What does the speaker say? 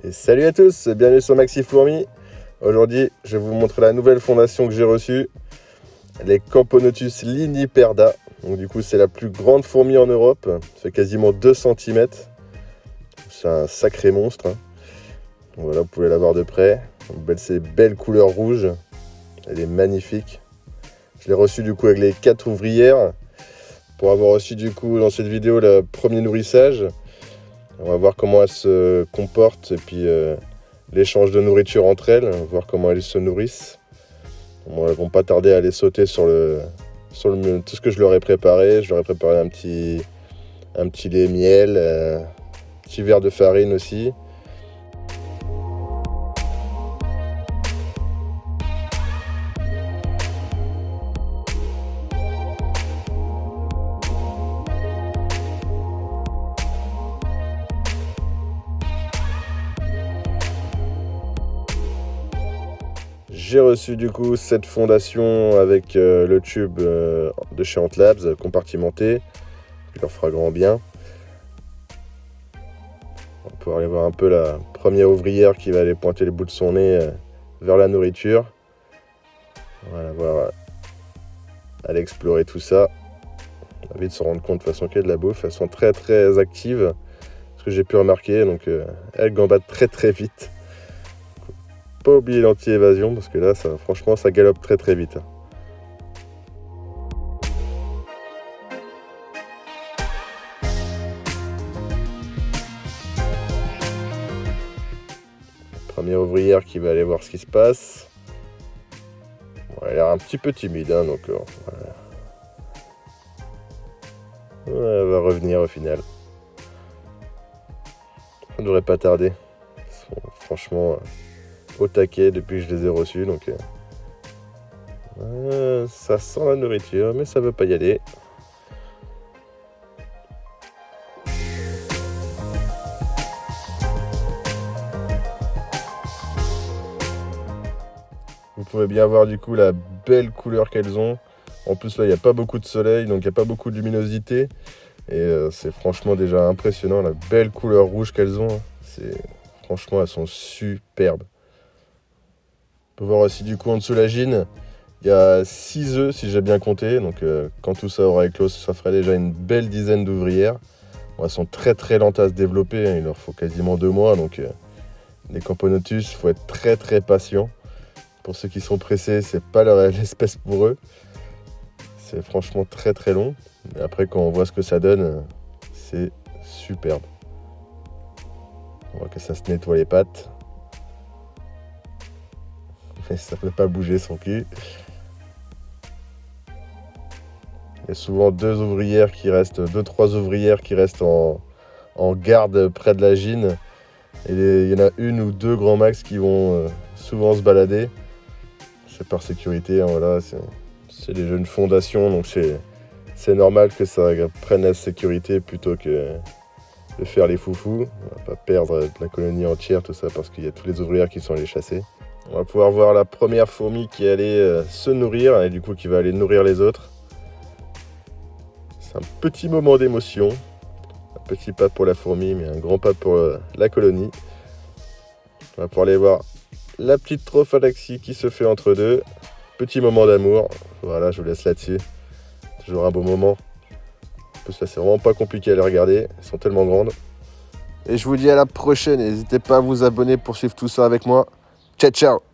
Et salut à tous, bienvenue sur Maxi Fourmi. Aujourd'hui, je vais vous montrer la nouvelle fondation que j'ai reçue, les Camponotus liniperda. Donc du coup, c'est la plus grande fourmi en Europe, ça fait quasiment 2 cm. C'est un sacré monstre. Donc voilà, vous pouvez la voir de près. C'est belle couleur rouge, elle est magnifique. Je l'ai reçue du coup avec les 4 ouvrières pour avoir reçu du coup dans cette vidéo le premier nourrissage. On va voir comment elles se comportent et puis l'échange de nourriture entre elles, voir comment elles se nourrissent. Bon, elles vont pas tarder à aller sauter sur tout ce que je leur ai préparé. Je leur ai préparé un petit lait miel, un petit verre de farine aussi. J'ai reçu du coup cette fondation avec le tube de chez Ant Labs compartimenté, qui leur fera grand bien. On va pouvoir aller voir un peu la première ouvrière qui va aller pointer les bouts de son nez vers la nourriture. Voilà, voir aller explorer tout ça. On va vite se rendre compte de toute façon qu'il y a de la bouffe. Elles sont très très actives, ce que j'ai pu remarquer, donc elles gambadent très très vite. Pas oublier l'anti-évasion parce que là, franchement, ça galope très très vite. Première ouvrière qui va aller voir ce qui se passe. Bon, elle a l'air un petit peu timide, hein, donc voilà. Ouais, elle va revenir au final. Ça ne devrait pas tarder. Ils sont franchement au taquet depuis que je les ai reçus, donc ça sent la nourriture, mais ça veut pas y aller. Vous pouvez bien voir du coup la belle couleur qu'elles ont. En plus là, il n'y a pas beaucoup de soleil, donc il n'y a pas beaucoup de luminosité. Et c'est franchement déjà impressionnant, la belle couleur rouge qu'elles ont. Franchement, elles sont superbes. On peut voir aussi du coup en dessous la gine, il y a 6 œufs si j'ai bien compté. Donc quand tout ça aura éclos, ça ferait déjà une belle dizaine d'ouvrières. Bon, elles sont très très lentes à se développer, hein. Il leur faut quasiment 2 mois. Donc les Camponotus, il faut être très très patient. Pour ceux qui sont pressés, c'est pas l'espèce pour eux. C'est franchement très très long. Mais après, quand on voit ce que ça donne, c'est superbe. On voit que ça se nettoie les pattes. Mais ça ne peut pas bouger son cul. Il y a souvent 2-3 ouvrières qui restent en garde près de la gine. Et il y en a 1 ou 2 grands max qui vont souvent se balader. C'est par sécurité, hein, voilà. C'est des jeunes fondations, donc c'est normal que ça prenne la sécurité plutôt que de faire les foufous. On va pas perdre la colonie entière, tout ça, parce qu'il y a tous les ouvrières qui sont allées chasser. On va pouvoir voir la première fourmi qui est allée se nourrir et du coup qui va aller nourrir les autres. C'est un petit moment d'émotion. Un petit pas pour la fourmi, mais un grand pas pour la colonie. On va pouvoir aller voir la petite trophalaxie qui se fait entre deux. Petit moment d'amour. Voilà, je vous laisse là-dessus. Toujours un beau moment. En plus, là, c'est vraiment pas compliqué à les regarder. Elles sont tellement grandes. Et je vous dis à la prochaine. N'hésitez pas à vous abonner pour suivre tout ça avec moi. Ciao, ciao!